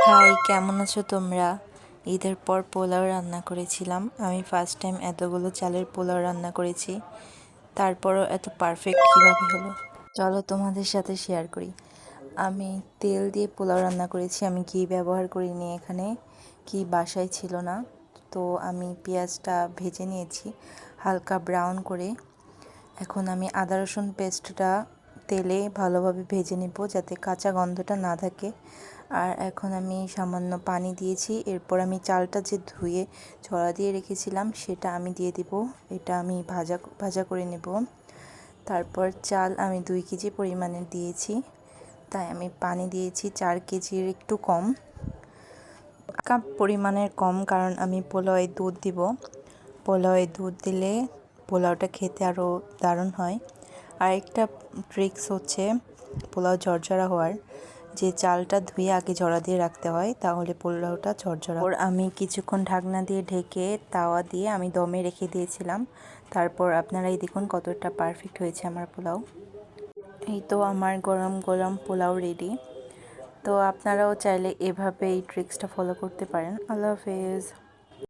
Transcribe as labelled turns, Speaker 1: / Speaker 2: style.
Speaker 1: High, কেমন আছো তোমরা? ঈদের পর পোলাও রান্না করেছিলাম। আমি ফার্স্ট টাইম এতগুলো চালের পোলাও রান্না করেছি, তারপরও এত পারফেক্ট কীভাবে হলো চলো তোমাদের সাথে শেয়ার করি। আমি তেল দিয়ে পোলাও রান্না করেছি, আমি ঘি ব্যবহার করিনি, এখানে ঘি বাসায় ছিল না। তো আমি পেঁয়াজটা ভেজে নিয়েছি হালকা ব্রাউন করে। এখন আমি আদা রসুন পেস্টটা তেলে ভালোভাবে ভেজে নেব যাতে কাঁচা গন্ধটা না থাকে। আর এখন আমি সামান্য পানি দিয়েছি, এরপর আমি চালটা যে ধুয়ে ঝরা দিয়ে রেখেছিলাম সেটা আমি দিয়ে দিব। এটা আমি ভাজা ভাজা করে নেব। তারপর চাল আমি 2 কেজি পরিমাণের দিয়েছি, তাই আমি পানি দিয়েছি 4 কেজির একটু কম, কাপ পরিমাণের কম, কারণ আমি পোলাওয়ে দুধ দিব। পোলাওয়ে দুধ দিলে পোলাওটা খেতে আরও দারুণ হয়। আর একটা ট্রিক্স হচ্ছে পোলাও ঝরঝরা হওয়ার, যে চালটা ধুয়ে আগে ঝরা দিয়ে রাখতে হয়, তাহলে পোলাওটা ঝরঝরা। ওর আমি কিছুক্ষণ ঢাকনা দিয়ে ঢেকে তাওয়া দিয়ে আমি দমে রেখে দিয়েছিলাম। তারপর আপনারাই দেখুন কতটা পারফেক্ট হয়েছে আমার পোলাও। এই তো আমার গরম গরম পোলাও রেডি। তো আপনারাও চাইলে এভাবে এই ট্রিক্সটা ফলো করতে পারেন। আল্লাহ হাফেজ।